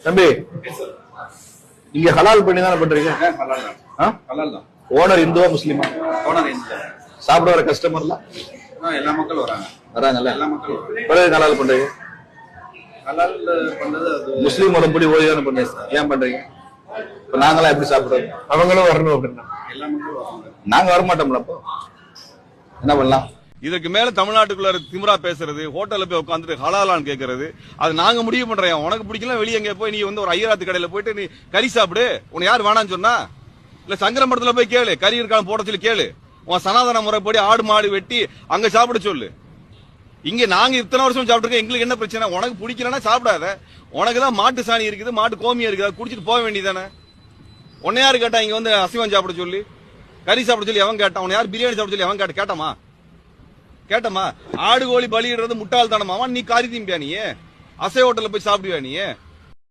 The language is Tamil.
தம்பி இங்க ஹலால் பண்ணி தானே பண்றீங்க? ஓனர் இந்துவா முஸ்லிமா? ஓனர் இந்து. சாப்பிட வர கஸ்டமர்லாம் எல்லா மக்களும் வராங்கல்ல? எல்லா மக்களும். பிறகு ஹலால் பண்றீங்க? ஹலால் பண்றது அது முஸ்லீம் உடம்படி ஓடி தானே பண்றீங்க, ஏன் பண்றீங்க? இப்ப நாங்களாம் எப்படி சாப்பிடுறது? அவங்களும் வரணும் அப்படின்னா எல்லா மக்களும் வராங்க. நாங்க வரமாட்டோம்ல, அப்போ என்ன பண்ணலாம்? இதுக்கு மேல தமிழ்நாட்டுக்குள்ள திமிரா பேசுறது, ஹோட்டல்ல போய் உட்காந்துட்டு ஹலாலான்னு கேட்கறது, அது நாங்க முடிவு பண்றோம். உனக்கு பிடிக்கல வெளியே எங்க போய் நீ வந்து ஒரு ஐயராத்து கடையில போயிட்டு நீ கறி சாப்பிடு, உன்னை யார் வேணான்னு சொன்னா? இல்ல சங்கரமடத்துல போய் கேளு, கறி இருக்கான்னு போட சொல்லி கேளு. உன் சனாதன முறைப்படி ஆடு மாடு வெட்டி அங்க சாப்பிட சொல்லு. இங்க நாங்க இத்தனை வருஷம் சாப்பிட்டுருக்கோம், எங்களுக்கு என்ன பிரச்சனை? உனக்கு பிடிக்கலன்னா சாப்பிடாத. உனக்கு தான் மாட்டு சாணி இருக்குது, மாட்டு கோமியம் இருக்குது, குடிச்சிட்டு போக வேண்டியதானே. உன்னை யாரு கேட்டா இங்க வந்து அசைவம் சாப்பிட சொல்லி, கறி சாப்பிட சொல்லி எவன் கேட்டான்? உன்னை யார் பிரியாணி சாப்பிட சொல்லி எவன் கேட்டமா? ஆடு கோழி பலியிடுறது முட்டாள் தானமாவா? நீ காரி திம்பியா? நீ அசை ஹோட்டல்ல போய் சாப்பிடுவியா? நீ